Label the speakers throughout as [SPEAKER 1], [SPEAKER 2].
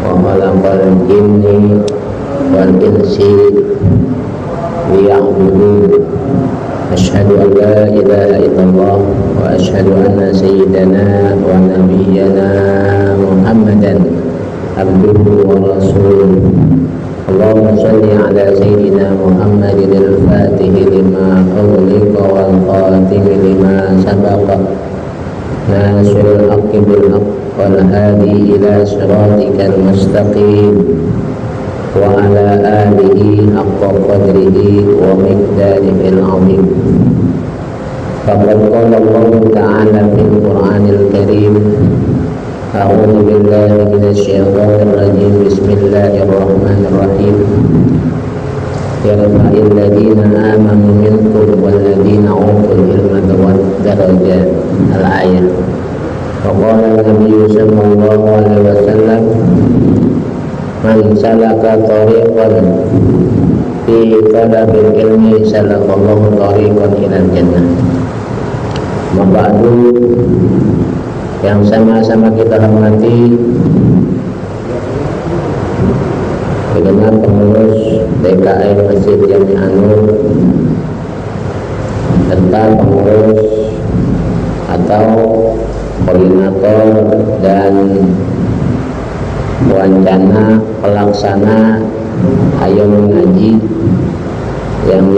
[SPEAKER 1] وخلق الجن والإنس ليعبدون أشهد أن لا إله إلا الله وأشهد أن سيدنا ونبينا محمدا عبده ورسوله اللهم صل على سيدنا محمد الفاتح لما أغلق والخاتم لما سبق ناصر الحق بالحق والهادي إلى صراطك المستقيم وعلى آله حق قدره ومقداره العظيم فقد قال الله تعالى في القرآن الكريم أعوذ بالله من الشيطان الرجيم بسم الله الرحمن الرحيم يرفع الذين آمنوا منكم والذين أوتوا العلم درجات الآية وقال النبي صلى الله عليه وسلم من سلك طريقا في طلب العلم سلك الله طريقا إلى الجنة. Mabadu yang sama-sama kita hormati segenap pengurus DKM Masjid Jami Anur serta pengurus atau koordinator dan wancana pelaksana Ayo Mengaji yang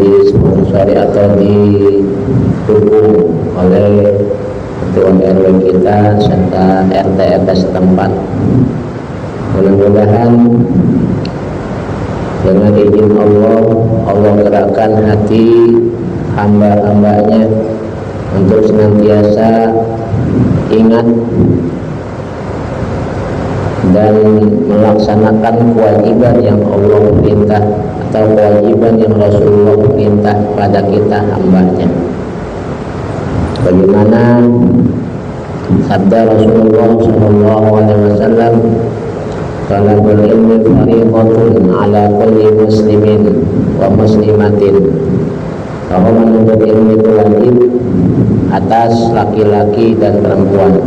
[SPEAKER 1] disponsori atau didukung oleh Ketua RW kita serta RT RT setempat. Mudah-mudahan dengan izin Allah gerakkan hati hamba-hambanya untuk senantiasa ingat dan melaksanakan kewajiban yang Allah perintah atau kewajiban yang Rasulullah perintah pada kita hambanya. Bagaimana sabda Rasulullah SAW, talabul ilmi fariqatun ala kulli muslimin wa muslimatin. Bahwa menuntut ilmu itu wajib atas laki-laki dan perempuan.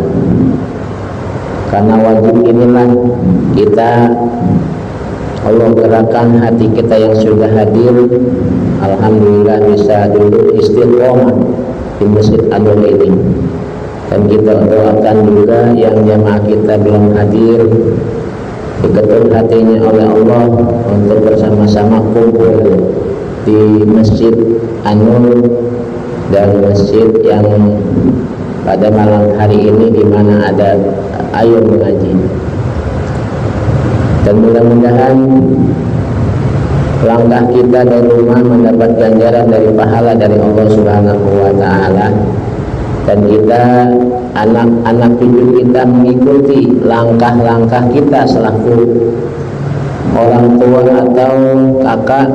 [SPEAKER 1] Karena wajib inilah kita Allah gerakan hati kita yang sudah hadir, alhamdulillah bisa duduk istiqomah di Masjid Anur ini. Dan kita doakan juga yang jamaah kita belum hadir, diketuk hatinya oleh Allah untuk bersama-sama kumpul di Masjid Anur dan masjid yang pada malam hari ini di mana ada Ayo Mengaji. Dan mudah-mudahan langkah kita dari rumah mendapat ganjaran dari pahala dari Allah Subhanahu wa Ta'ala, dan kita anak-anak cucu kita mengikuti langkah-langkah kita selaku orang tua atau kakak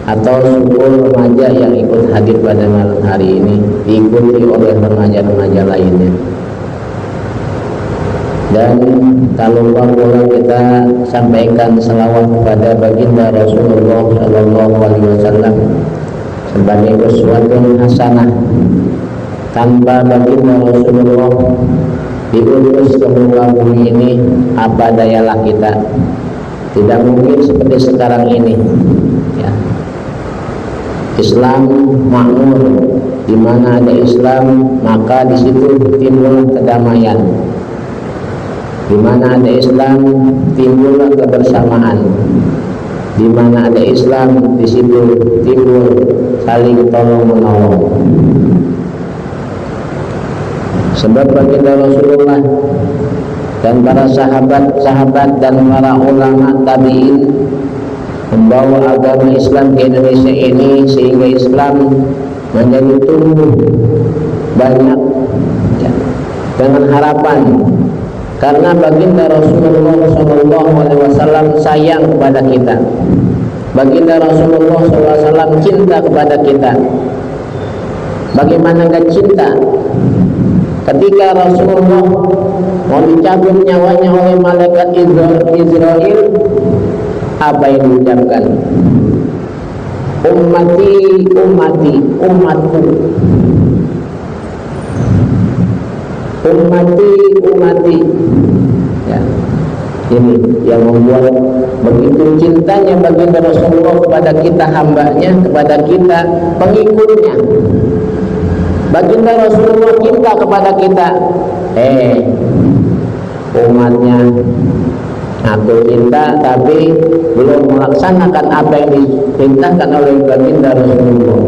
[SPEAKER 1] atau syukur remaja yang ikut hadir pada malam hari ini, diikuti oleh remaja-remaja lainnya. Dan kalau pula kita sampaikan selawat kepada baginda Rasulullah Sallallahu Alaihi Wasallam sebagai uswatun hasanah. Tanpa baginda Rasulullah diutus ke muka bumi ini, apa dayalah kita? Tidak mungkin seperti sekarang ini. Ya. Islam makmur, di mana ada Islam maka di situ timbul kedamaian. Di mana ada Islam timbullah kebersamaan. Di mana ada Islam di situ timbul saling tolong menolong. Sebab baginda Rasulullah dan para sahabat-sahabat dan para ulama tabi'in membawa agama Islam ke Indonesia ini sehingga Islam menjadi tumbuh banyak ya, dengan harapan. Karena baginda Rasulullah SAW sayang kepada kita. Baginda Rasulullah SAW cinta kepada kita. Bagaimana enggak cinta? Ketika Rasulullah mau dicabut nyawanya oleh malaikat Israel, apa yang diucapkan? Ummati, ummati, umatku. ummati ummati. Ya. Ini yang membuat begitu cintanya baginda Rasulullah kepada kita hambanya, kepada kita pengikutnya. Baginda Rasulullah cinta kepada kita. Umatnya aku cinta tapi belum melaksanakan apa yang diperintahkan oleh baginda Rasulullah.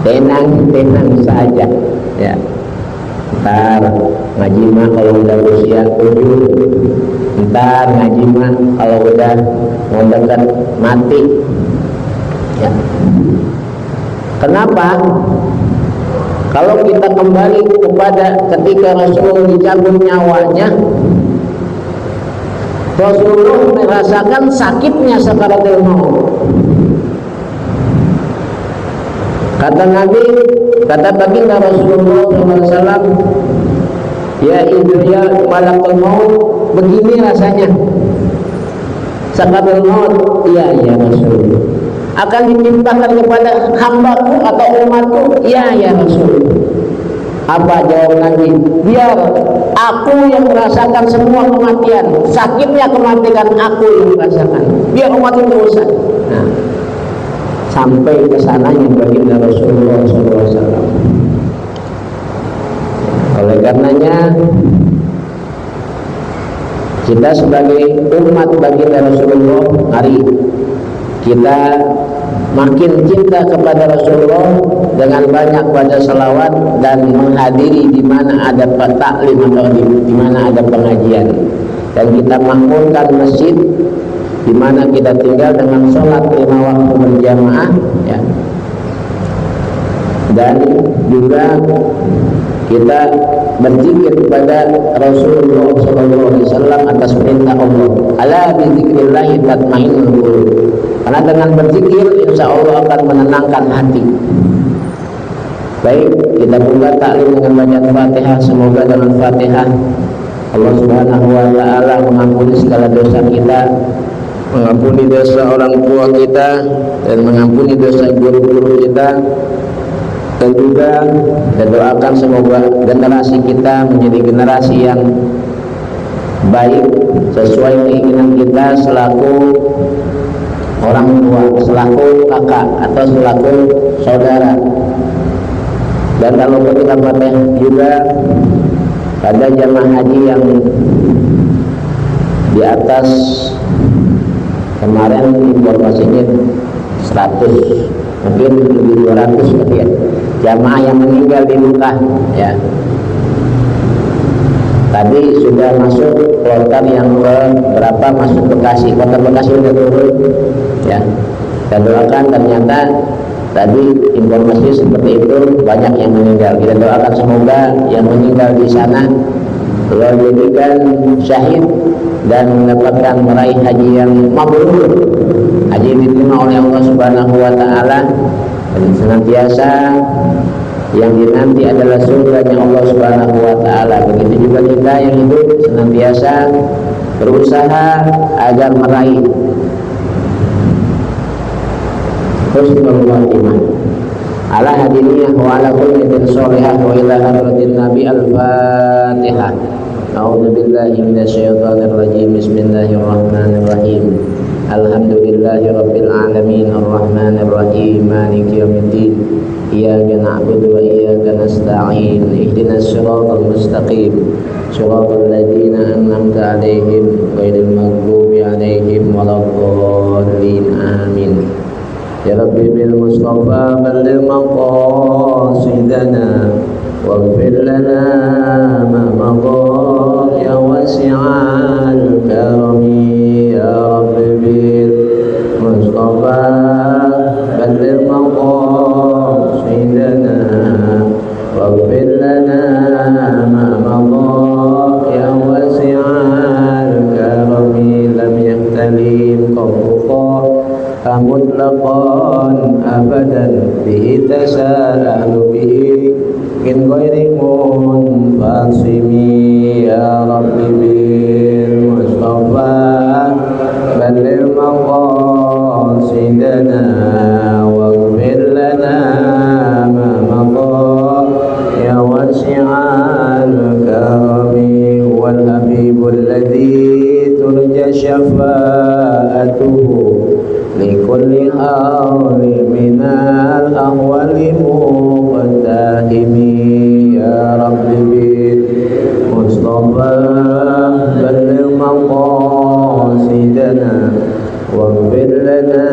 [SPEAKER 1] Tenang saja. Ya. Ntar ngaji mah kalau udah usia 7, ntar ngaji mah kalau udah mau dekat mati. Ya. Kenapa? Kalau kita kembali kepada ketika Rasulullah dicabut nyawanya, Rasulullah merasakan sakitnya sakaratul maut. Kata Nabi, kata baginda Rasulullah SAW, ya ya malakul maut, begini rasanya sakaratul maut. Iya ya Rasulullah. Akan ditimpakan kepada hambaku atau umatku? Ya Rasulullah. Apa jawab Nabi? Biar aku yang merasakan semua kematian, sakitnya kematian aku yang merasakan. Biar umat itu usah. Nah, sampai ke sananya baginda Rasulullah SAW. Oleh karenanya kita sebagai umat baginda Rasulullah, mari kita makin cinta kepada Rasulullah dengan banyak baca salawat dan menghadiri di mana ada taklim atau di mana ada pengajian, dan kita makmurkan masjid di mana kita tinggal dengan sholat 5 waktu berjamaah, ya. Dan juga kita berzikir kepada Rasulullah SAW atas perintah Allah. Ala bizikrillahi tatmainnul qulub. Karena dengan berzikir insya Allah akan menenangkan hati. Baik, kita buka taklim dengan baca Fatihah. Semoga dengan Fatihah Allah Subhanahu wa taala mengampuni segala dosa kita, mengampuni dosa orang tua kita, dan mengampuni dosa guru-guru kita. Dan juga kita doakan semoga generasi kita menjadi generasi yang baik sesuai keinginan kita selaku orang tua, selaku kakak atau selaku saudara. Dan kalau kita Fatihah juga pada jamaah haji yang di atas kemarin informasinya 100, mungkin lebih 200 ya, jamaah yang meninggal di Mekah, ya. Tadi sudah masuk kloter yang berapa masuk Bekasi, kota Bekasi sudah turun, ya. Kita doakan, ternyata tadi informasi seperti itu, banyak yang meninggal. Kita doakan semoga yang meninggal di sana Allah jadikan syahid dan mendapatkan meraih haji yang mabrur, haji diterima oleh Allah Subhanahu wa taala, dan senantiasa yang dinanti adalah surganya Allah Subhanahu wa taala. Begitu juga kita yang hidup senantiasa berusaha agar meraih husnul khatimah. Ala hadiniyah wa ala kulliyatin sholihah wa ila hadratin nabi al-fatihah. A'udzu billahi minasyaitonir rajim. Bismillahirrahmanirrahim. Alhamdulillahi rabbil alamin arrahmanir rahim maliki yaumiddin. Iyyaka na'budu wa iyyaka nasta'in. Ihdinas siratal mustaqim. Shiratal ladzina an'amta 'alaihim ghairil maghdubi 'alaihim waladdallin. Amin. Ya Rabbi bil Mustafa balligh maqasidana waghfir lana ma madha ya wasi'al karami. Ya Rabbi bil Mustafa balligh maqasidana waghfir lana ma madha ya wasi'al karami. Lam yahtalim qawqa mutlaqan abadan bihi tasalalu bihi min ghairi munfasimi. Ya Rabbi bil Mustafa balligh maqasidana waghfir lana ma madha ya wasi'al syafa'atuhu likulli hawli minal ahwali muqaddahimi ya Rabbi bil Mustafa balligh maqasidana waghfir lana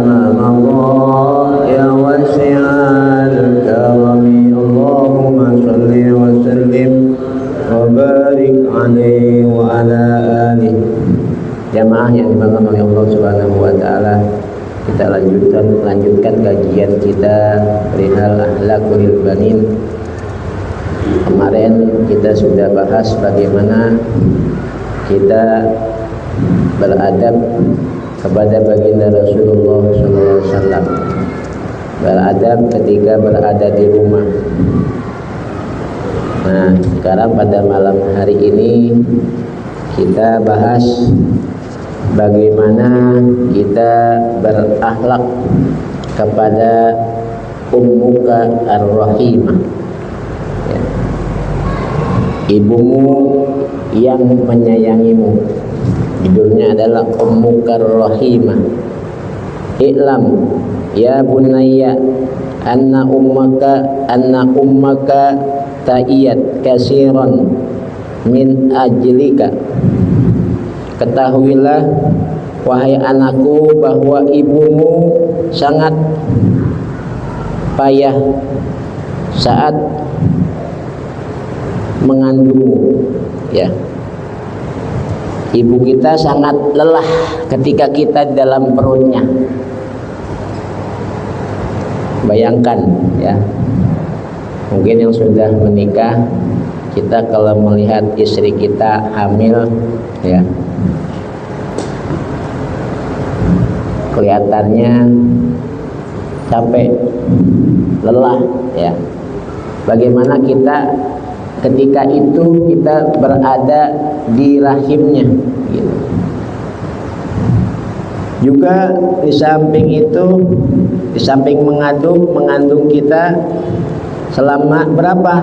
[SPEAKER 1] ma madha ya wasi'al karami Allahumma salli wa sallim wa barik alaihi wa ala alihi. Jamaah yang dimakan oleh Allah Subhanahu wa taala, kita lanjutkan kajian kita perihal akhlaqul banin. Kemarin kita sudah bahas bagaimana kita beradab kepada baginda Rasulullah SAW, beradab ketika berada di rumah. Nah, sekarang pada malam hari ini kita bahas bagaimana kita berakhlak kepada ummuka ar-rahimah, ya. Ibumu yang menyayangimu. Judulnya adalah ummuka ar-rahimah. I'lam ya bunayya anna ummaka ta'iyat kasiran min ajlika. Ketahuilah wahai anakku bahwa ibumu sangat payah saat mengandungmu, ya. Ibu kita sangat lelah ketika kita di dalam perutnya. Bayangkan, ya. Mungkin yang sudah menikah, kita kalau melihat istri kita hamil, ya, kelihatannya capek, lelah, ya. Bagaimana kita ketika itu kita berada di rahimnya, gitu. Juga di samping itu, di samping mengandung kita selama berapa?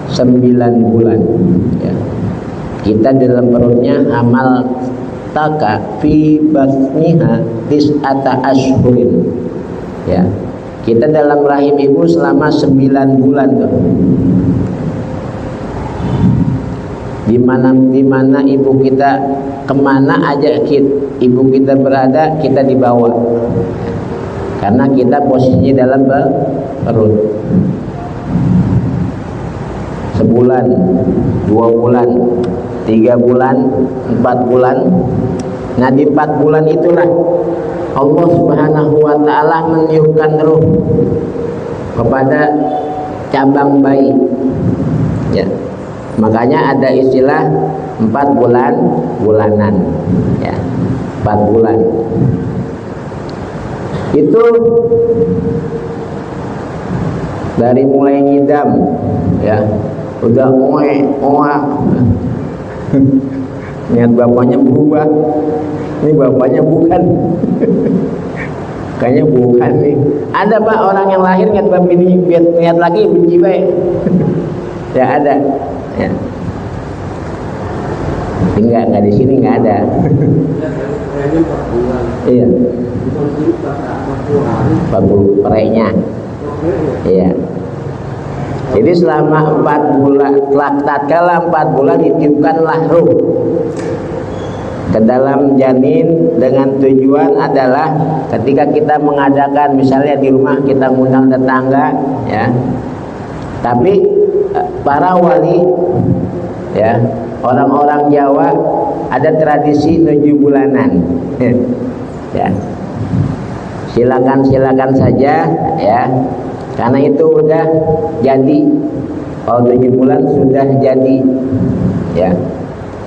[SPEAKER 1] 9 bulan, ya. Kita dalam perutnya amal taka fi batniha tis'ata ashhurin, ya. Kita dalam rahim ibu selama 9 bulan tuh. Di mana ibu kita, kemana aja ibu kita berada, kita dibawa, karena kita posisinya dalam perut. Sebulan, 2 bulan, 3 bulan, 4 bulan. Nah, di 4 bulan itulah Allah Subhanahu wa ta'ala meniupkan ruh kepada cabang bayi, ya. Makanya ada istilah 4 bulanan, ya. 4 bulan itu dari mulai ngidam, ya, udah niat bapaknya berubah. Ini bapaknya bukan. Kayaknya bukan nih. Ada Pak orang yang lahir niat bapak ini niat lagi benci baik. Ya ada, ya. Enggak di sini enggak ada. Iya. 40 perenya. Iya. Jadi selama 4 bulan, tatkala 4 bulan ditiupkanlah ruh ke dalam janin, dengan tujuan adalah ketika kita mengadakan, misalnya di rumah kita ngundang tetangga, ya. Tapi para wali, ya, orang-orang Jawa ada tradisi 7 bulanan. Ya. Silakan saja, ya. Karena itu udah jadi. Kalau 7 bulan sudah jadi, ya.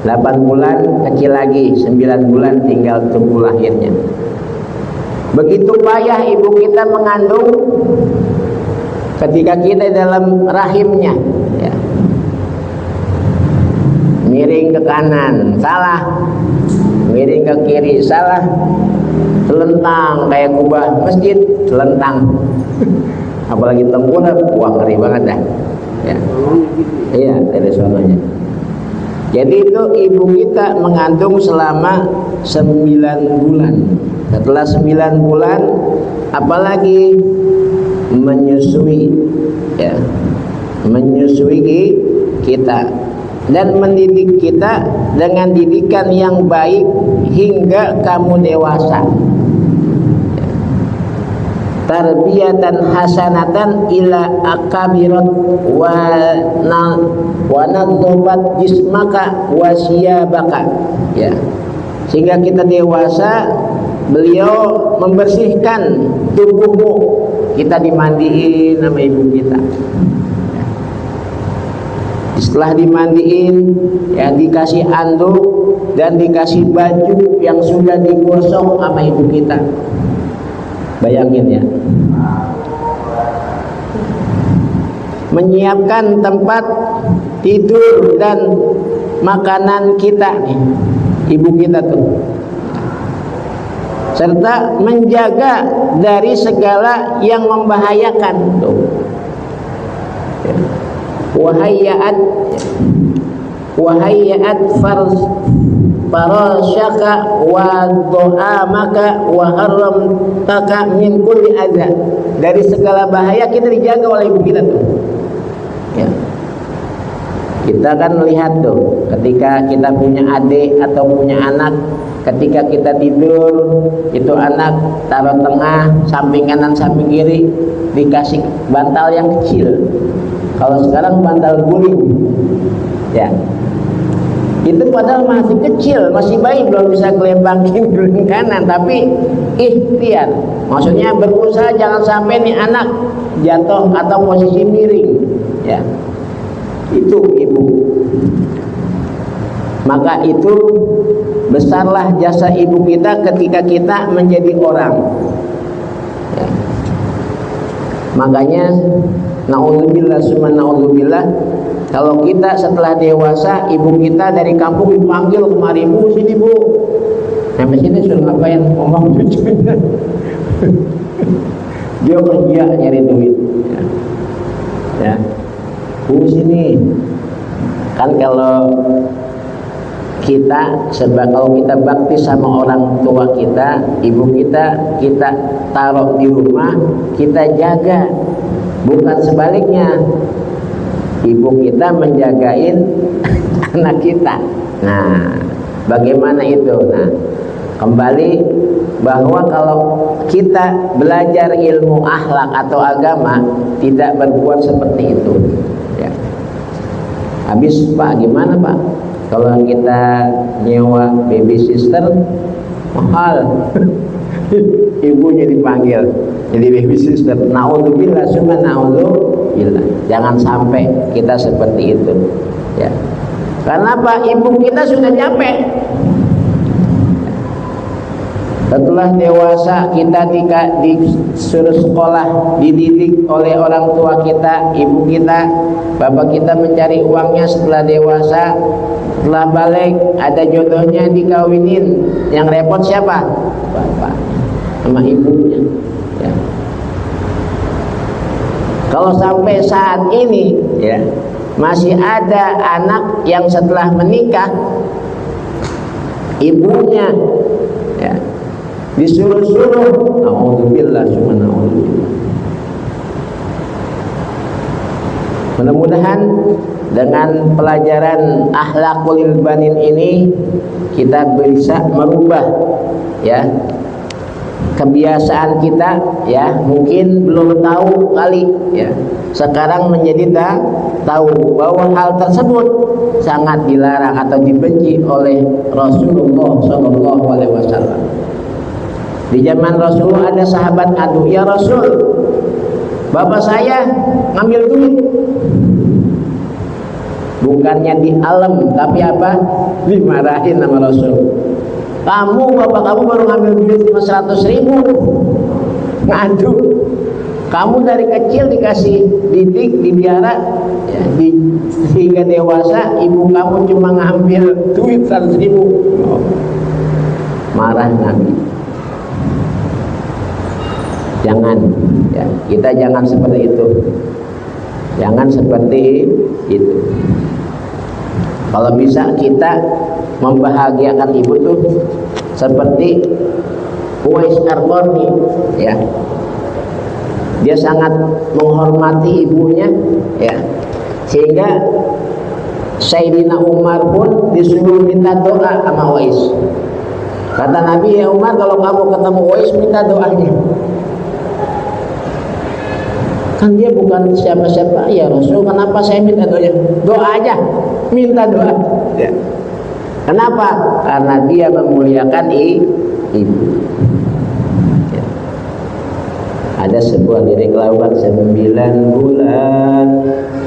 [SPEAKER 1] 8 bulan kecil lagi, 9 bulan tinggal tunggu lahirnya. Begitu payah ibu kita mengandung ketika kita dalam rahimnya, ya. Miring ke kanan salah, miring ke kiri salah, telentang kayak kubah masjid, telentang. Apalagi tengkurap, wah ngeri banget dah, ya. Iya, dari sononya. Jadi itu ibu kita mengandung selama 9 bulan. Setelah 9 bulan apalagi menyusui, ya, menyusui kita dan mendidik kita dengan didikan yang baik hingga kamu dewasa. Tarbiyatan hasanatan ila akabirat wa nadzobat jismaka wa siyabaka, ya, sehingga kita dewasa. Beliau membersihkan tubuhmu, kita dimandiin sama ibu kita. Setelah dimandiin, ya, dikasih anduk dan dikasih baju yang sudah digosok sama ibu kita. Bayangin ya, menyiapkan tempat tidur dan makanan kita nih, ibu kita tuh, serta menjaga dari segala yang membahayakan tuh. Wahayyat farasyaka wa du'amaka wa haramtaka min kulli adza. Dari segala bahaya kita dijaga oleh ibu kita tuh, ya. Kita kan lihat tuh, ketika kita punya adik atau punya anak, ketika kita tidur, itu anak taruh tengah, samping kanan, samping kiri, dikasih bantal yang kecil. Kalau sekarang bantal guling, ya, itu padahal masih kecil, masih bayi, belum bisa kelempang kiri kanan, tapi ikhtiar, maksudnya berusaha jangan sampai nih anak jatuh atau posisi miring, ya. Itu ibu. Maka itu besarlah jasa ibu kita ketika kita menjadi orang, ya. Makanya naudzubillah summa naudzubillah, kalau kita setelah dewasa, ibu kita dari kampung dipanggil kemari, bu sini bu, sampai sini suruh ngapain, ngomong cucunya. Dia kerja nyari duit, ya. Bu sini, kan kalau kita kalau kita bakti sama orang tua kita, ibu kita, kita taruh di rumah, kita jaga, bukan sebaliknya. Ibu kita menjagain anak kita. Nah, bagaimana itu? Nah, kembali bahwa kalau kita belajar ilmu akhlak atau agama, tidak berbuat seperti itu, ya. Habis Pak, gimana Pak? Kalau kita nyewa baby sister mahal. Ibunya dipanggil jadi baby sister. Naudzubillah summa naudzubillah. Jangan sampai kita seperti itu, ya. Karena apa? Ibu kita sudah capek. Setelah dewasa kita disuruh sekolah, dididik oleh orang tua kita, ibu kita, bapak kita mencari uangnya. Setelah dewasa, setelah balik, ada jodohnya dikawinin. Yang repot siapa? Bapak sama ibunya, ya. Kalau sampai saat ini, ya, masih ada anak yang setelah menikah, ibunya, ya, disuruh-suruh, naudzubillah summa naudzubillah. Mudah-mudahan dengan pelajaran akhlakul banin ini kita bisa merubah, ya, kebiasaan kita, ya. Mungkin belum tahu kali, ya. Sekarang menjadi tahu bahwa hal tersebut sangat dilarang atau dibenci oleh Rasulullah SAW. Di zaman Rasulullah ada sahabat adu, ya Rasul, bapak saya ngambil duit. Bukannya di alam, tapi apa? Dimarahin sama Rasul. Kamu, bapak kamu baru ngambil duit 500.000, ngadu. Kamu dari kecil dikasih didik, dibiara, ya, sehingga dewasa, ibu kamu cuma ngambil duit 100.000. Oh. Marah Nabi. Jangan, ya, kita jangan seperti itu. Jangan seperti itu. Kalau bisa kita membahagiakan ibu tuh seperti Uwais Qarni, ya. Dia sangat menghormati ibunya, ya. Sehingga Sayyidina Umar pun disuruh minta doa sama Uwais. Kata Nabi, ya Umar, kalau kamu ketemu Uwais minta doanya. Kan dia bukan siapa-siapa, ya Rasul, kenapa saya minta doanya? Doa aja, minta doa, ya. Kenapa? Karena dia memuliakan ibu, ya. Ada sebuah lirik lawan, 9 bulan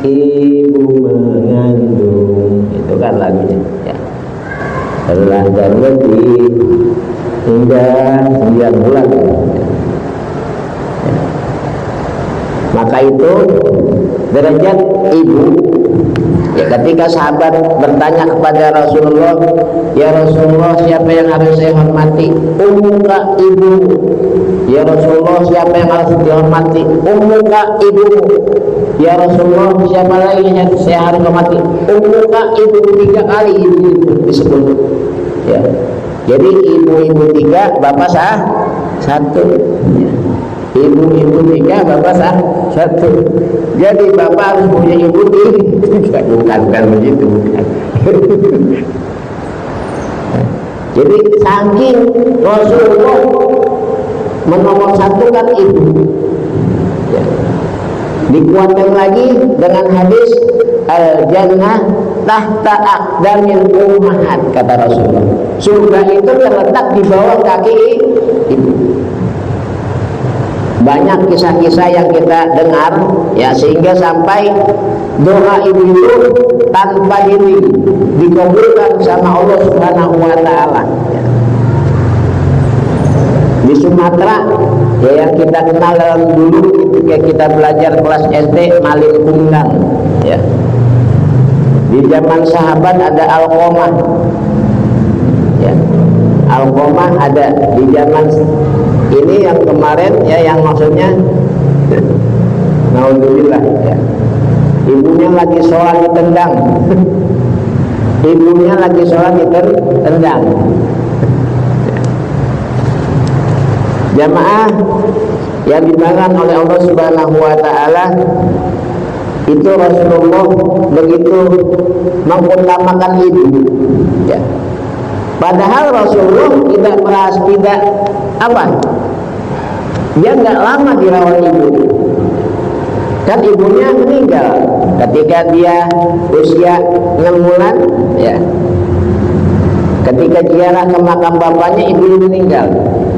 [SPEAKER 1] ibu mengandung, itu kan lagunya, ya. Terlantar lebih hingga 9 bulan, ya. Maka itu derajat ibu, ya. Ketika sahabat bertanya kepada Rasulullah, ya Rasulullah, siapa yang harus saya hormati? Ummuka, ibu. Ya Rasulullah, siapa yang harus dihormati? Ummuka, ibumu. Ya Rasulullah, siapa lagi yang saya harus hormati? Ummuka, ibu. 3 kali ibu disebut, ya. Jadi ibu-ibu 3, bapak 1, ya. Ibu-ibu 3, bapak 1. Jadi bapak harus punya ibu 3. Bukan begitu, bukan. Jadi saking Rasulullah menomor 1 kan ibu, ya. Dikuatkan lagi dengan hadis al-jannah tahta aqdamil ummahat, kata Rasulullah. Surga itu terletak di bawah kaki ibu. Banyak kisah-kisah yang kita dengar, ya, sehingga sampai doa ibu itu tanpa diri dikabulkan sama Allah Subhanahu wa taala, ya. Di Sumatera, ya, yang kita kenal dalam dulu ketika kita belajar kelas SD, Malin Kundang, ya. Di zaman sahabat ada Alqamah, ya. Alqamah ada di zaman ini yang kemarin, ya, yang maksudnya naudzubillah, ya. Ibunya lagi sholat ditendang. Ibunya lagi sholat ditendang. Jamaah yang dibangun oleh Allah Subhanahu wa taala, itu Rasulullah begitu mengutamakan ibu, ya. Padahal Rasulullah tidak merasa, tidak apa, dia nggak lama dirawat ibu. Kan ibunya meninggal ketika dia usia 6 bulan, ya. Ketika ziarah ke makam bapaknya, ibunya meninggal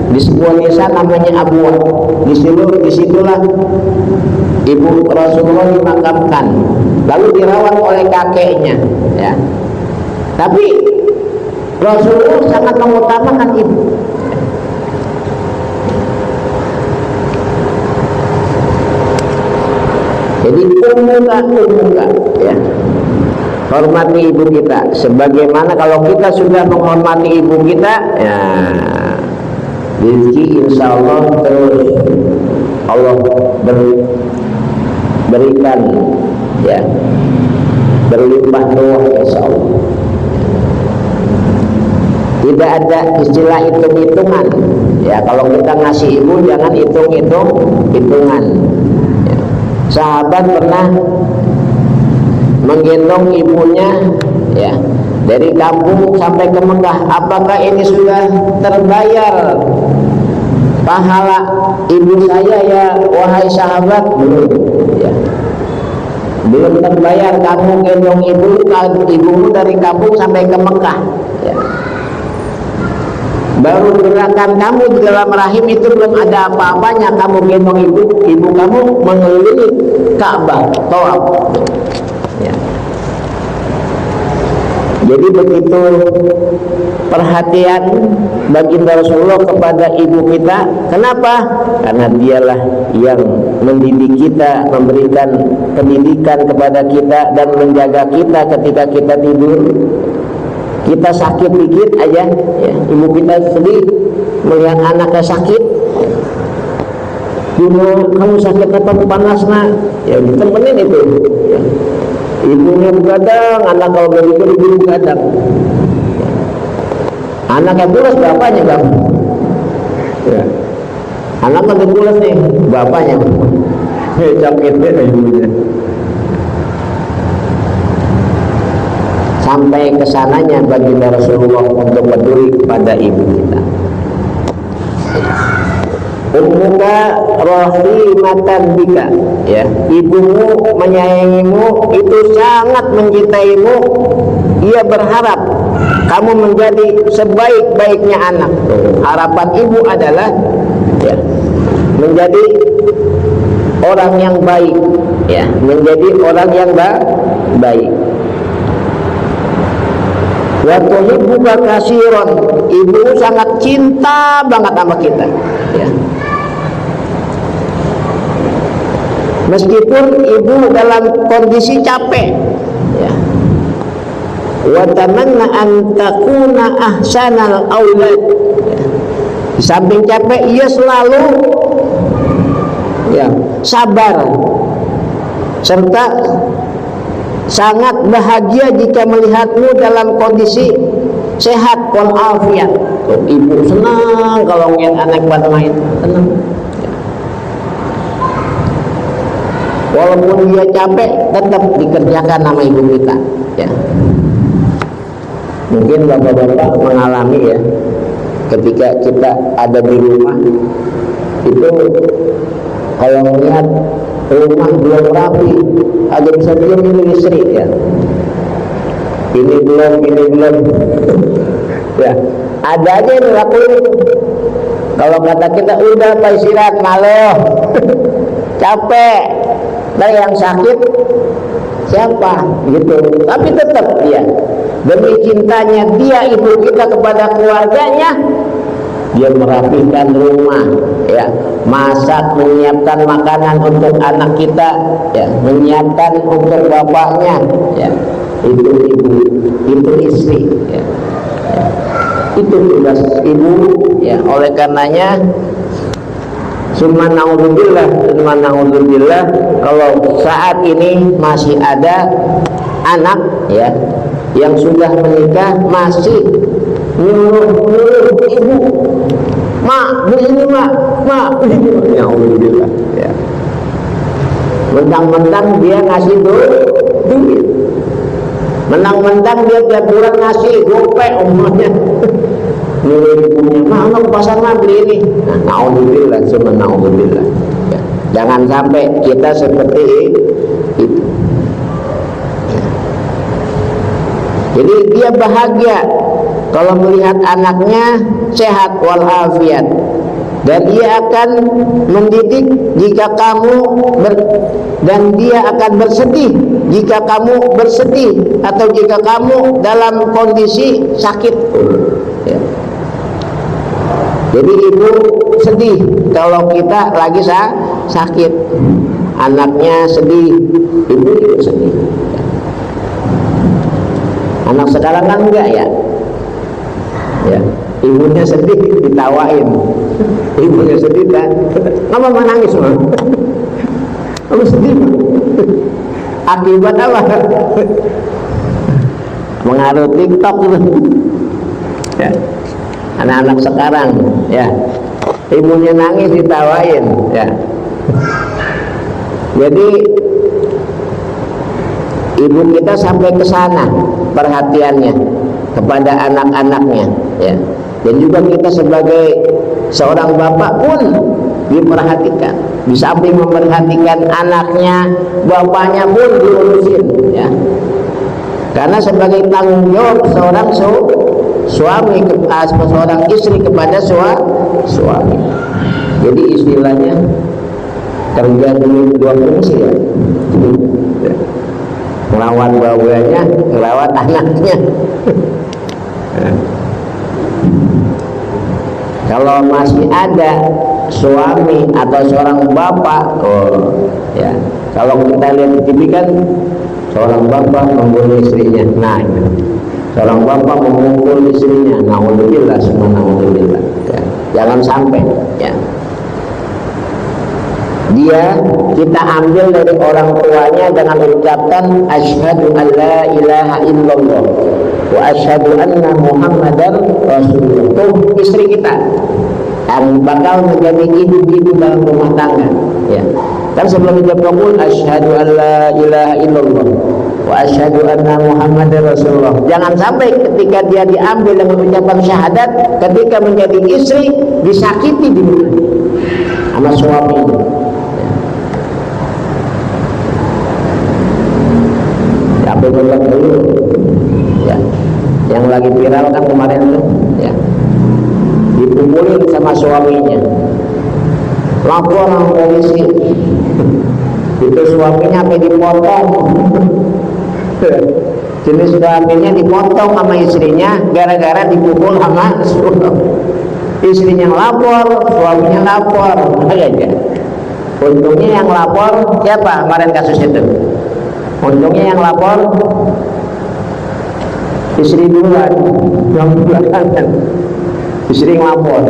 [SPEAKER 1] di sebuah desa namanya Abuwa. Disitulah ibu Rasulullah dimakamkan, lalu dirawat oleh kakeknya, ya. Tapi Rasulullah sangat mengutamakan ibu. Jadi ummuka, ya. Hormati ibu kita. Sebagaimana kalau kita sudah menghormati ibu kita, ya, rezeki insya Allah terus Allah berikan, ya, berlimpah ruah insya Allah. Tidak ada istilah hitung-hitungan, ya. Kalau kita ngasih ibu jangan hitungan. Ya. Sahabat pernah menggendong ibunya, ya, dari kampung sampai ke Mekah. Apakah ini sudah terbayar pahala ibu saya, ya wahai sahabat? Belum, ya. Belum terbayar kamu gendong ibumu dari kampung sampai ke Mekah, ya. Baru gerakan kamu di dalam rahim itu belum ada apa-apanya, kamu gendong ibu kamu mengelilingi Ka'bah, tawaf, ya. Jadi begitu perhatian baginda Rasulullah kepada ibu kita. Kenapa? Karena dialah yang mendidik kita, memberikan pendidikan kepada kita, dan menjaga kita ketika kita tidur. Kita sakit dikit aja, ya, ibu kita sedih melihat anaknya sakit. Kamu sakit apa, panas nak? Ya ditemenin itu, ya. Ibunya begadang, anak kalau begitu ibu begadang. Anaknya pulas, bapaknya gabung. Ya. Anaknya udah pulas nih, bapaknya sakitnya ibunya. Sampai kesananya baginda Rasulullah untuk peduli kepada ibu kita. Ummuka rahimatan bika, ya, ibumu menyayangimu, itu sangat mencintaimu. Ia berharap kamu menjadi sebaik-baiknya anak. Harapan ibu adalah, ya, menjadi orang yang baik, ya, menjadi orang yang baik. Wa tuhibbuka katsiran, ibu sangat cinta banget sama kita, ya. Meskipun ibu dalam kondisi capek, ya. Wa tamanna an takuna ahsanal aulad, ya. Di samping capek, ia selalu, ya, sabar serta sangat bahagia jika melihatmu dalam kondisi sehat walafiat. Ibu senang kalau ngeliat anak pada main, senang. Walaupun dia capek, tetap dikerjakan sama ibu kita, ya. Mungkin bapak-bapak mengalami, ya, ketika kita ada di rumah itu, kalau melihat rumah belum rapi, agak bisa diam ini istri, ya. Ini belum, ya. Ada aja yang lakuin itu. Kalau kata kita, udah Pak istirahat, malu, capek. Nah yang sakit siapa? Gitu. Tapi tetap dia, demi cintanya dia ibu kita kepada keluarganya, dia merapikan rumah, ya, masak, menyiapkan makanan untuk anak kita, ya, menyiapkan untuk bapaknya, ya. Itu ibu, itu istri, ya. Ya. Itu tugas ibu, ya. Oleh karenanya, summa na'udzubillah, kalau saat ini masih ada anak, ya, yang sudah menikah masih nyuruh ibu, mak begini, mak begini, na'udzubillah, ya. Mentang-mentang dia ngasih duit, mentang-mentang dia tiap bulan ngasih gopek umumnya. Nyuruh ibunya, mana ke pasar mah beli ini. Nah, na'udzubillah, summa na'udzubillah, ya. Jangan sampai kita seperti itu, ya. Jadi dia bahagia kalau melihat anaknya sehat walafiat, dan dia akan mendidik jika kamu dan dia akan bersedih jika kamu bersedih atau jika kamu dalam kondisi sakit, ya. Jadi ibu sedih kalau kita lagi sakit, anaknya sedih, ibu juga sedih. Anak sekarang kan enggak, ya, ya. Ibunya sedih ditawain, ibunya sedih kan, apa menangis mah? Kamu sedih mah? Akibat apa? Mengaruh TikTok itu, ya. Anak-anak sekarang, ya, ibunya nangis ditawain, ya. Jadi ibu kita sampai ke sana perhatiannya kepada anak-anaknya, ya. Dan juga kita sebagai seorang bapak pun diperhatikan. Di samping memperhatikan anaknya, bapaknya pun diurusin, ya. Karena sebagai tanggung jawab seorang suami, seorang istri kepada suami. Jadi istilahnya kerja dua fungsi, ya. Ngelawan bapaknya, ngelawan anaknya. Kalau masih ada suami atau seorang bapak, oh, ya, kalau kita lihat di TV kan seorang bapak membunuh istrinya, nah, seorang bapak memukul istrinya, na'udzubillah, semua na'udzubillah, ya. Jangan sampai, ya. dia kita ambil dari orang tuanya dengan ucapkan asyhadu an la ilaha illallah wa asyhadu anna muhammadar rasulullah. Itu istri kita yang bakal menjadi ibu-ibu dalam rumah tangga, ya. Kan sebelum dia kabul asyhadu an la ilaha illallah wa asyhadu anna muhammadar rasulullah. Jangan sampai ketika dia diambil dengan ucapan syahadat, ketika menjadi istri disakiti di rumah sama suaminya. Sampai berbeda dulu, ya. Yang lagi viral kan kemarin tuh, ya. Dipukulin sama suaminya, lapor sama polisi. Itu suaminya sampai dipotong. Jenis suaminya dipotong sama istrinya gara-gara dipukul sama suami. Istrinya lapor, suaminya lapor, aja. Untungnya yang lapor siapa kemarin kasus itu? Untungnya yang lapor istri duluan, yang belakangan. Istri ngelapor,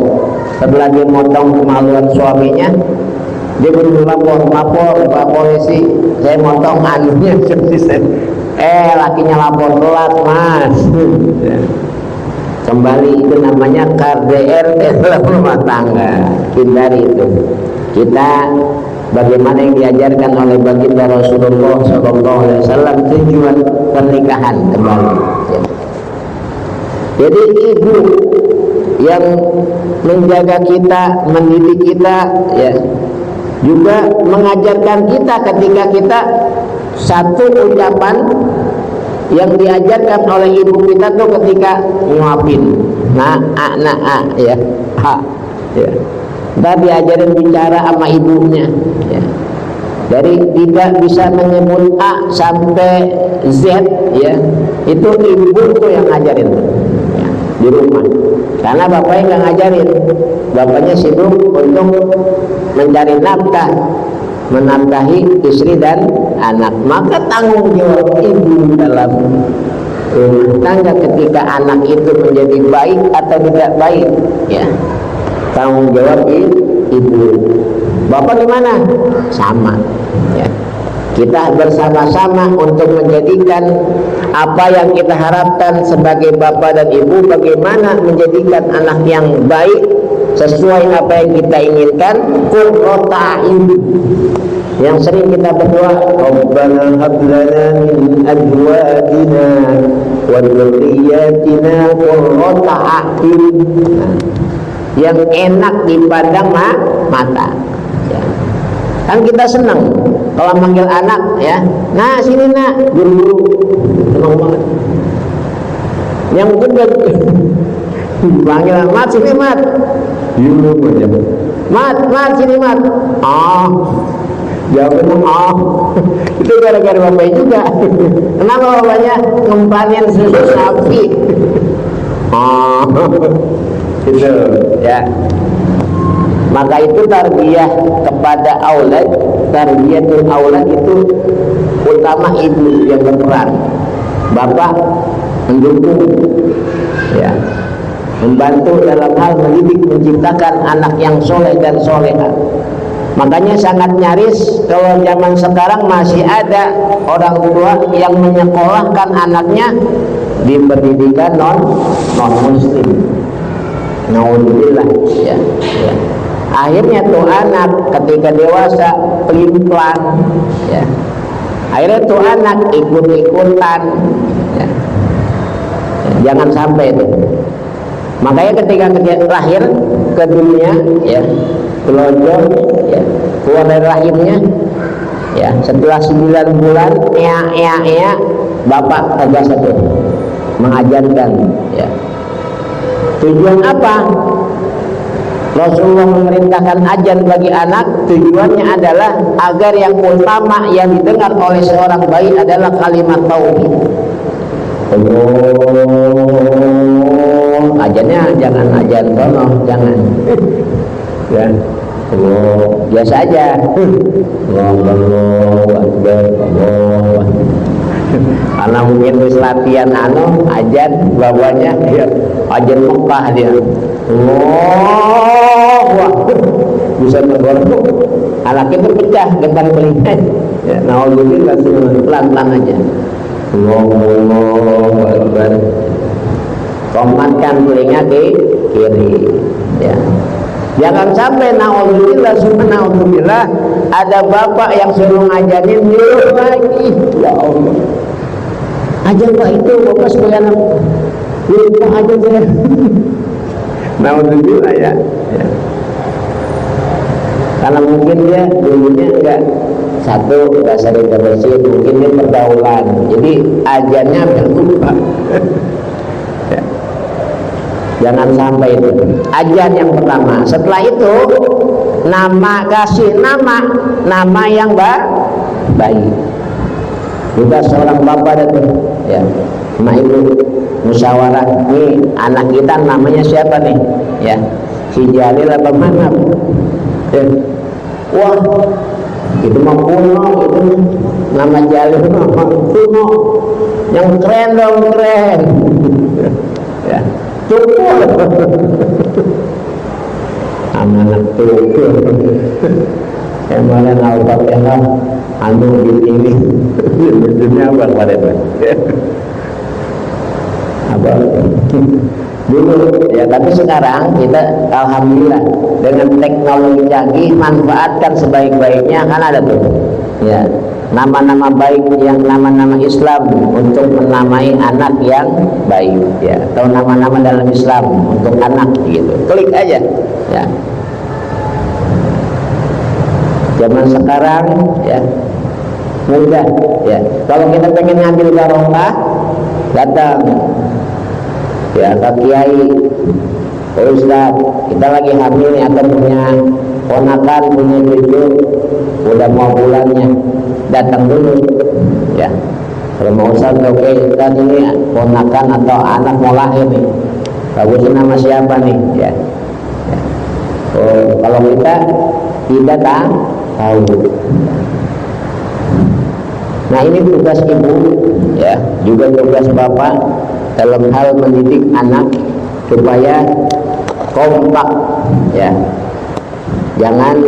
[SPEAKER 1] setelah dia motong kemaluan suaminya, dia baru lapor Pak polisi, saya motong anunya. Lakinya lapor telat mas. Kembali itu namanya KDRT dalam rumah tangga. Hindari itu. Kita bagaimana yang diajarkan oleh baginda Rasulullah SAW, tujuan pernikahan kembali, ya. Jadi ibu yang menjaga kita, mendidik kita, ya, juga mengajarkan kita ketika kita satu ucapan yang diajarkan oleh ibu kita tuh ketika nyuapin, ya, ya. Kita diajarin bicara sama ibunya, ya. Dari tidak bisa menyebut A sampai Z, ya, itu ibu tuh yang ngajarin, ya, di rumah. Karena bapaknya nggak ngajarin, bapaknya sibuk untuk mencari nafkah, menafkahi istri dan anak. Maka tanggung jawab ibu dalam rumah tangga ketika anak itu menjadi baik atau tidak baik, ya, tanggung jawab ibu. Bapak gimana? Sama, ya. Kita bersama-sama untuk menjadikan apa yang kita harapkan sebagai bapak dan ibu, bagaimana menjadikan anak yang baik sesuai apa yang kita inginkan. Qurrata a'yun, yang sering kita berdoa, Rabbana hab lana min azwajina wa dzurriyyatina qurrata a'yun, yang enak dipandang mata, ya. Kan kita senang kalau manggil anak, ya, nah sini nak, guru-guru senang banget. Yang gede panggil mat sini mat, yuk aja, mat sini mat, jawabnya itu gara-gara bapaknya juga. Kenapa bapaknya ngempanin susu sapi? Itu, ya. Maka itu tarbiyah kepada aulad, tarbiyatul aulad itu utama ibu yang berperan. Bapak mendukung, ya, membantu dalam hal mendidik, menciptakan anak yang soleh dan soleha. Makanya sangat nyaris kalau zaman sekarang masih ada orang tua yang menyekolahkan anaknya di pendidikan non muslim. Naudzubillah, ya, ya. Akhirnya tuh anak ketika dewasa pelin-pelan, ya. Akhirnya tuh anak ikut-ikutan, ya. Jangan sampai itu. Makanya ketika lahir ke dunia, ya, telonjol, ya, keluar dari rahimnya, ya, setelah 9 bulan, bapak tegas itu mengajarkan, ya. Tujuan apa? Rasulullah memerintahkan ajan bagi anak, tujuannya adalah agar yang utama yang didengar oleh seorang bayi adalah kalimat tauhid. Ajannya jangan ajan dono, jangan. Ya, biasa aja. Karena mungkin wis latihan ajan bawahnya, ya, ajan Mekah dia. Wah, bisa bergorok. anak itu pecah getah telinga. Ya, naudzubillah, pelan-pelan aja. Allahu Akbar. Komatkan telinga ke kiri. Ya. Jangan sampai naudzubillah ada bapak yang suruh ngajarin nyuruh lagi. Ya Allah. Ajar Pak itu bapak sekalian lupa aja saya. Naudzubillah ya. Karena mungkin dia dulunya enggak sering ke masjid, mungkin dia pergaulan, jadi ajarnya hampir lupa. Ya. Jangan sampai itu. Ajar yang pertama. Setelah itu kasih nama yang baik. Juga seorang bapak itu, ya, sama ibu musyawarah, nih anak kita namanya siapa nih? Ya, si Jalil apa mana? Ya. Wah, itu mah kuno, itu nama Jalil mah kuno, yang keren dong, keren. Ya, cukup. Anak cukup. Kemarin Al-Fatihah anu ini maksudnya apa kemarin? Apa? Dulu ya, tapi sekarang kita alhamdulillah dengan teknologi canggih, manfaatkan sebaik-baiknya, kan ada tuh ya nama-nama baik, yang nama-nama Islam untuk menamai anak yang baik ya, atau nama-nama dalam Islam untuk anak gitu, klik aja ya. Zaman sekarang ya mudah ya, kalau kita pengen ngambil barokah datang ya ke kiai, Ustaz kita lagi hamil nih, atau punya ponakan, punya cucu udah mau bulannya, datang dulu ya. Kalau mau Ustaz, oke Ustaz ini ponakan atau anak mau lahir nih, bagusnya nama siapa nih ya. Oh, kalau kita tidak tahu. Nah ini tugas ibu ya, juga tugas bapak dalam hal mendidik anak supaya kompak ya. Jangan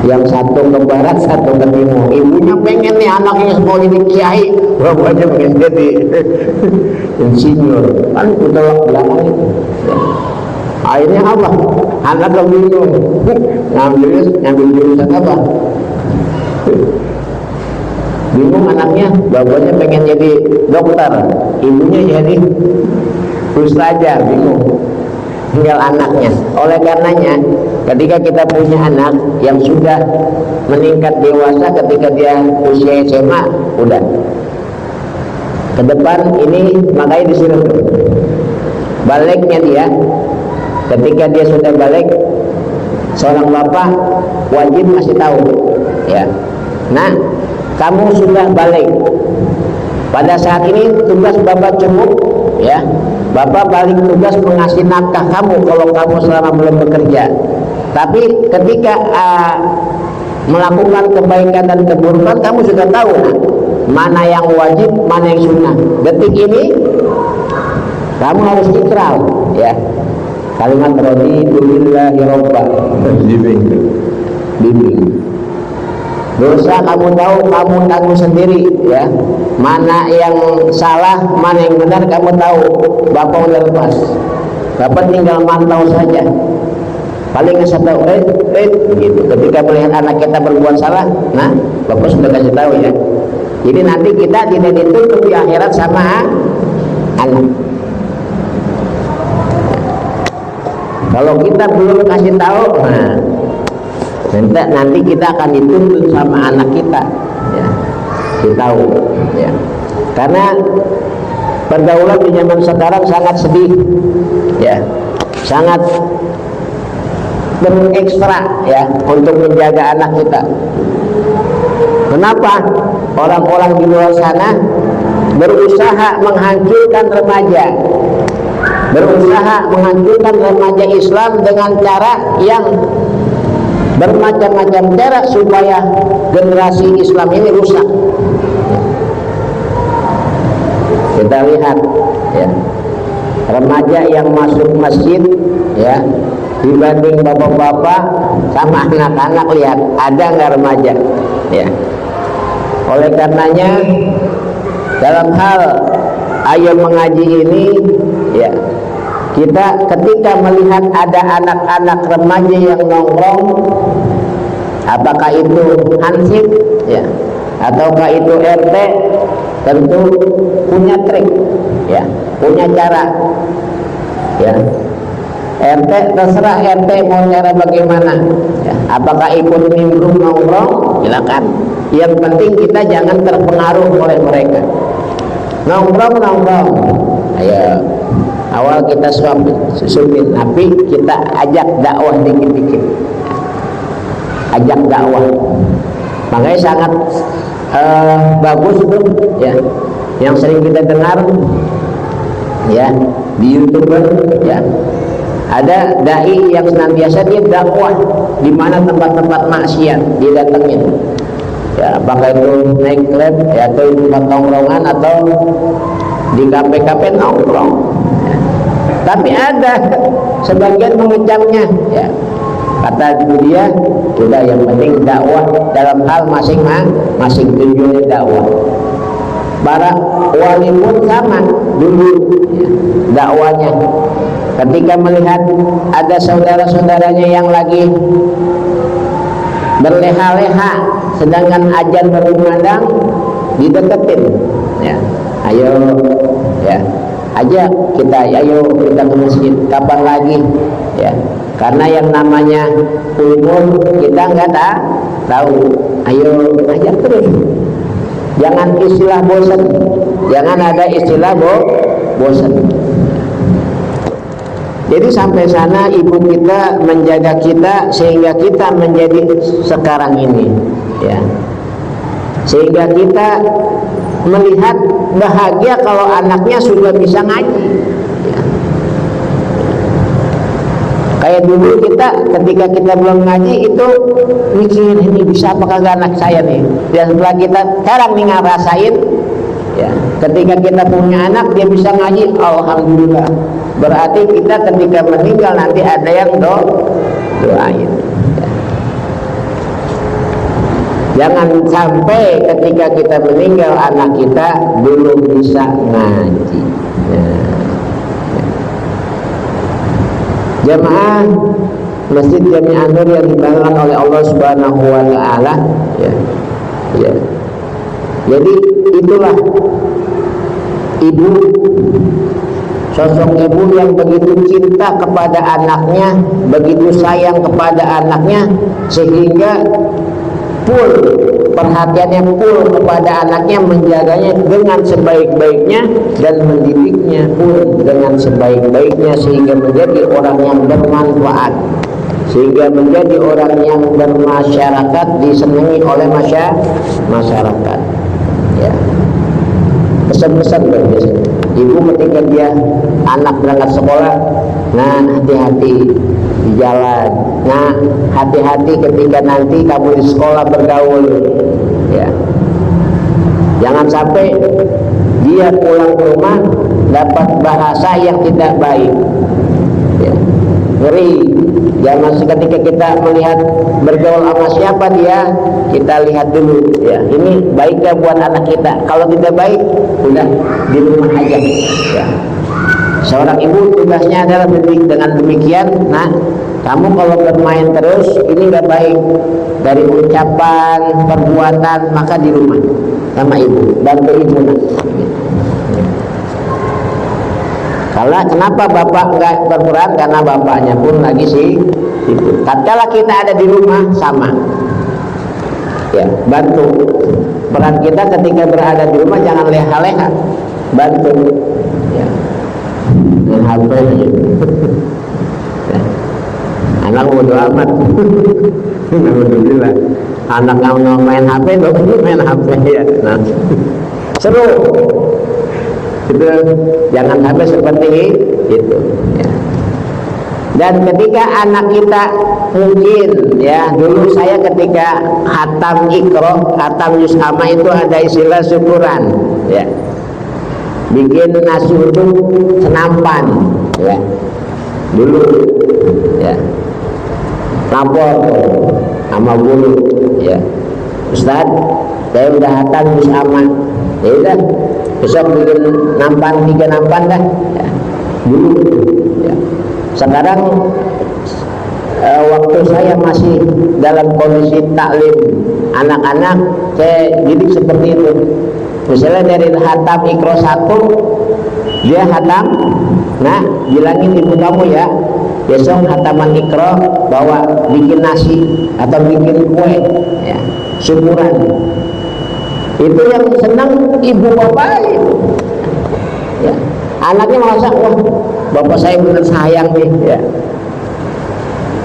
[SPEAKER 1] yang satu ke barat, satu ke timur. Ibunya pengen nih anaknya mau jadi kiai, bapaknya pengen jadi insinyur, kan udah belakang itu ya. Akhirnya apa? Anak bingung, ngambil jurusan apa? Bingung anaknya, bapaknya pengen jadi dokter, ibunya jadi ustazah, bingung. Tinggal anaknya. Oleh karenanya, ketika kita punya anak yang sudah meningkat dewasa, ketika dia usia SMA, udah. Ke depan ini makanya disuruh baliknya dia. Ketika dia sudah balik, seorang bapak wajib masih tahu ya. Nah, kamu sudah balik. Pada saat ini tugas bapak cukup ya. Bapak balik tugas mengasih nafkah kamu kalau kamu selama belum bekerja. Tapi ketika melakukan kebaikan dan keburukan, kamu sudah tahu mana yang wajib, mana yang sunnah. Detik ini kamu harus ikrar ya. Kalimat raditu billahi robba, bimbing. Dosa kamu tahu, kamu tanggung sendiri ya. Mana yang salah, mana yang benar kamu tahu. Bapak udah lepas. Bapak tinggal mantau saja. Paling nggak tahu, gitu. Ketika melihat anak kita berbuat salah, nah Bapak sudah kasih tahu ya. Jadi nanti kita tidak dituntut di akhirat sama anak. Kalau kita belum kasih tahu, nah nanti kita akan dituntut sama anak kita ya, ditahu ya. Karena pergaulan di zaman sekarang sangat sedih ya, sangat berekstra ya untuk menjaga anak kita. Kenapa? Orang-orang di luar sana berusaha menghancurkan remaja, berusaha menghancurkan remaja Islam dengan cara yang bermacam-macam cara supaya generasi Islam ini rusak. Kita lihat ya, remaja yang masuk masjid ya, dibanding bapak-bapak sama anak-anak. Lihat ada nggak remaja, ya. Oleh karenanya dalam hal ayo mengaji ini, ya, kita ketika melihat ada anak-anak remaja yang nongkrong, apakah itu hansip, ya, ataukah itu RT, tentu punya trik, ya, punya cara, ya. RT terserah RT mau cara bagaimana, ya. Apakah ikut nimbrung nongkrong, silakan. Yang penting kita jangan terpengaruh oleh mereka. Nongkrong, ayo awal kita susumin, tapi kita ajak dakwah dikit-dikit, ajak dakwah. Makanya sangat bagus itu, ya, yang sering kita dengar, ya, di YouTuber, ya, ada dai yang senantiasa dia dakwah di mana tempat-tempat maksiat dia datangin, ya, apakah itu naik klub, ya, atau tempat nongkrongan atau di kafe-kafe nongkrong, ya. Tapi ada sebagian mengecamnya, ya, kata dia sudah yang penting dakwah dalam hal masing-masing, tujuannya dakwah. Para wali pun sama dulu, ya, dakwanya ketika melihat ada saudara-saudaranya yang lagi berleha-leha sedangkan azan berkumandang, dideketin, ya, ayo, ya, ajak kita, ayo kita ke masjid, kapan lagi, ya, karena yang namanya umur kita nggak tahu, ayo ajak terus, jangan istilah bosan, jangan ada istilah bosan. Jadi sampai sana ibu kita menjaga kita sehingga kita menjadi sekarang ini, ya, sehingga kita melihat bahagia kalau anaknya sudah bisa ngaji, ya. Kayak dulu kita ketika kita belum ngaji itu mikir ini bisa apa kagak anak saya nih, dan setelah kita sekarang nih ngerasain, ya, ketika kita punya anak dia bisa ngaji, alhamdulillah. Berarti kita ketika meninggal nanti ada yang doain, ya. Jangan sampai ketika kita meninggal anak kita belum bisa ngaji, ya. Jamaah Masjid Jami' An-Nur yang dibangun oleh Allah Subhanahu wa taala, ya, ya. Jadi itulah ibu, sosok ibu yang begitu cinta kepada anaknya, begitu sayang kepada anaknya, sehingga full perhatiannya full kepada anaknya, menjaganya dengan sebaik-baiknya dan mendidiknya pun dengan sebaik-baiknya, sehingga menjadi orang yang bermanfaat, sehingga menjadi orang yang bermasyarakat, disenangi oleh masyarakat, ya. Pesan-pesan biasanya ibu ketika dia anak berangkat sekolah, nah hati-hati di jalan, nah hati-hati ketika nanti kamu di sekolah bergaul, ya, jangan sampai dia pulang ke rumah dapat bahasa yang tidak baik, ya. Ngeri. Jangan ketika kita melihat bergaul sama siapa dia, kita lihat dulu, ya, ini baik gak buat anak kita. Kalau tidak baik, udah di rumah aja, ya. Seorang ibu tugasnya adalah dengan demikian, nah kamu kalau bermain terus ini gak baik dari ucapan, perbuatan, maka di rumah sama ibu, bantu ibu, nah. Kalau kenapa bapak nggak berperan? Karena bapaknya pun lagi sih itu. Tatkala kita ada di rumah sama, ya, bantu. Peran kita ketika berada di rumah jangan leha-leha, bantu, ya. Dengan HP aja. Ya. Anak bodo amat. Alhamdulillah. Anak nggak mau main HP, dong main HP, ya. Nah, seru. Itu jangan sampai seperti itu, ya. Dan ketika anak kita mungkin, ya, dulu saya ketika khatam Iqra, khatam Juz Amma itu ada istilah syukuran, ya, bikin nasi uduk senampan, ya, dulu, ya. ya, lapor sama guru, ya, Ustaz, saya udah hatam juz amma, ya udah, besok bikin nampan 3 nampan dah, ya, dulu, ya. Sekarang waktu saya masih dalam kondisi taklim anak-anak, saya didik seperti itu. Misalnya dari hatam Iqra 1, dia hatam, nah bilangin ibu kamu ya, besok hataman Iqra bawa bikin nasi atau bikin kue, ya, syukuran. Itu yang senang ibu bapak itu, ya. Anaknya merasa, wah bapak saya benar sayang nih, ya.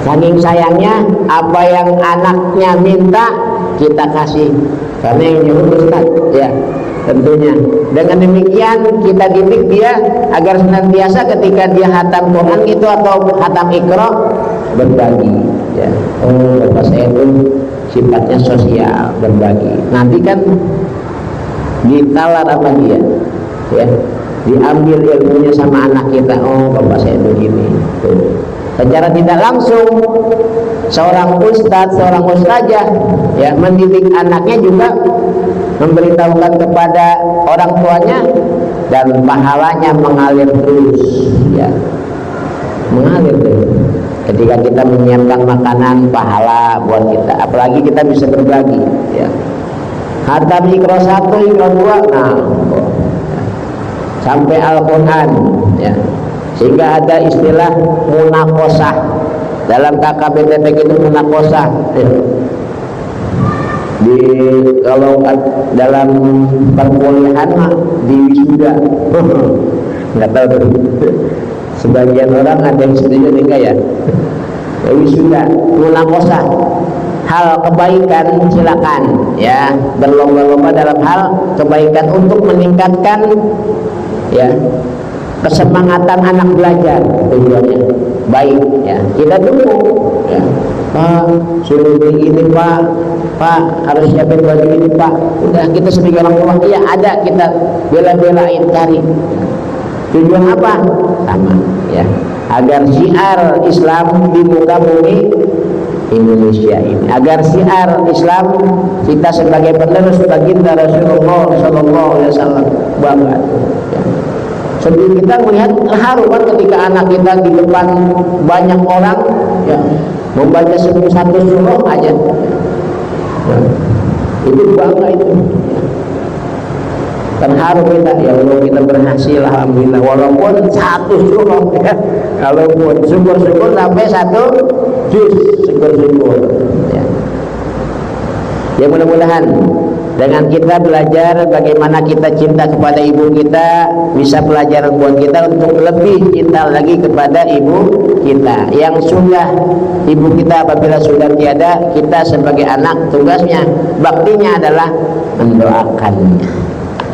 [SPEAKER 1] Saking sayangnya, apa yang anaknya minta kita kasih, karena yang nyuruh Ustaz, ya, tentunya. Dengan demikian kita didik dia agar senantiasa ketika dia hatam Quran itu atau hatam Iqra berbagi, ya. Oh, bapak saya itu sifatnya sosial, berbagi. Nanti kan ditalar apa dia, ya, diambil ilmunya sama anak kita. Oh, bapak saya begini. Tuh. Secara tidak langsung seorang ustadz, seorang ustazah, ya, mendidik anaknya juga memberitahukan kepada orang tuanya, dan pahalanya mengalir terus, ya, mengalir terus. Ketika kita menyiapkan makanan, pahala buat kita, apalagi kita bisa berbagi, ya. Hatam Iqra 1, Iqra 2, nah, sampai Al-Quran, ya. Sehingga ada istilah munakosah dalam KKBTP itu, munakosah, ya. Kalau dalam perkuliahan mah di wisuda, nggak tahu tuh. Sebagian orang ada yang setuju enggak ya? Wisuda, munakosah, hal kebaikan silakan, ya, berlomba-lomba dalam hal kebaikan untuk meningkatkan, ya, kesemangatan anak belajar, tujuannya baik, ya. Kita tunggu, ya, Pak suruh begini Pak harus siapin baju ini Pak, udah kita sebagai orang tua, iya ada, kita bela-belain cari. Tujuan apa? Sama, ya, agar syiar Islam di muka bumi Indonesia ini, agar syiar Islam kita sebagai penerus baginda Rasulullah SAW bangga, ya. Sebelum kita melihat haru kan ketika anak kita di depan banyak orang, ya, membaca satu surah aja, ya, itu bangga itu, ya. Terharu kita, ya Allah, kita berhasil, alhamdulillah, walaupun satu surah, ya, walaupun syukur-syukur sampai 1 juz, syukur-syukur, ya. Ya, mudah-mudahan dengan kita belajar bagaimana kita cinta kepada ibu kita, bisa pelajaran buat kita untuk lebih cinta lagi kepada ibu kita. Yang sudah ibu kita apabila sudah tiada, kita sebagai anak tugasnya, baktinya adalah mendoakannya.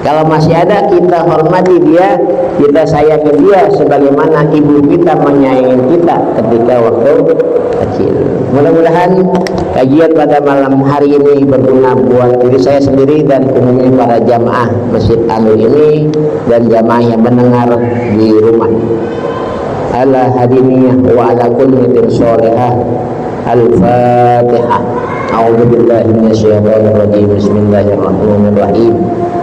[SPEAKER 1] Kalau masih ada, kita hormati dia, kita sayangi dia sebagaimana ibu kita menyayangi kita ketika waktu kecil. Mudah-mudahan kajian pada malam hari ini berguna buat diri saya sendiri dan umumnya para jamaah Masjid Anur ini dan jamaah yang mendengar di rumah. Ala hadiniyah wa ala kulli sholihah. Al-Fatihah. A'udzubillahi minasyaitonir rajim. Bismillahirrahmanirrahim.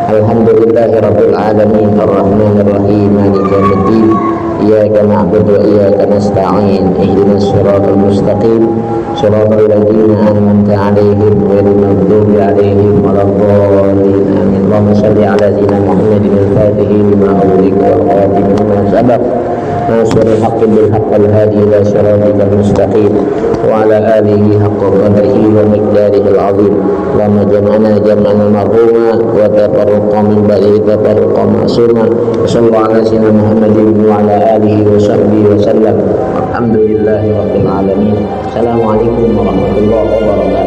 [SPEAKER 1] Alhamdulillahirabbil alamin arrahmanir rahim maliki yaumiddin. Iyyaka na'budu wa iyyaka nasta'in. Ihdinas siratal mustaqim. Shiratal ladzina an'amta 'alaihim ghairil maghdubi 'alaihim waladdallin. Amin. Allahumma shalli 'ala sayyidina Muhammadin al-Fatihi lima ughliqa wal khatimi lima sabaq. ناصر الحق بالحق والهادي إلى صراطك المستقيم وعلى آله حق قدره ومقداره العظيم. اللهم جمعنا جمعا مرحوما وتفرقا من بعده تفرقا معصوما. وصلى الله على سيدنا محمد وعلى آله وصحبه وسلم. الحمد لله رب العالمين. السلام عليكم ورحمة الله وبركاته.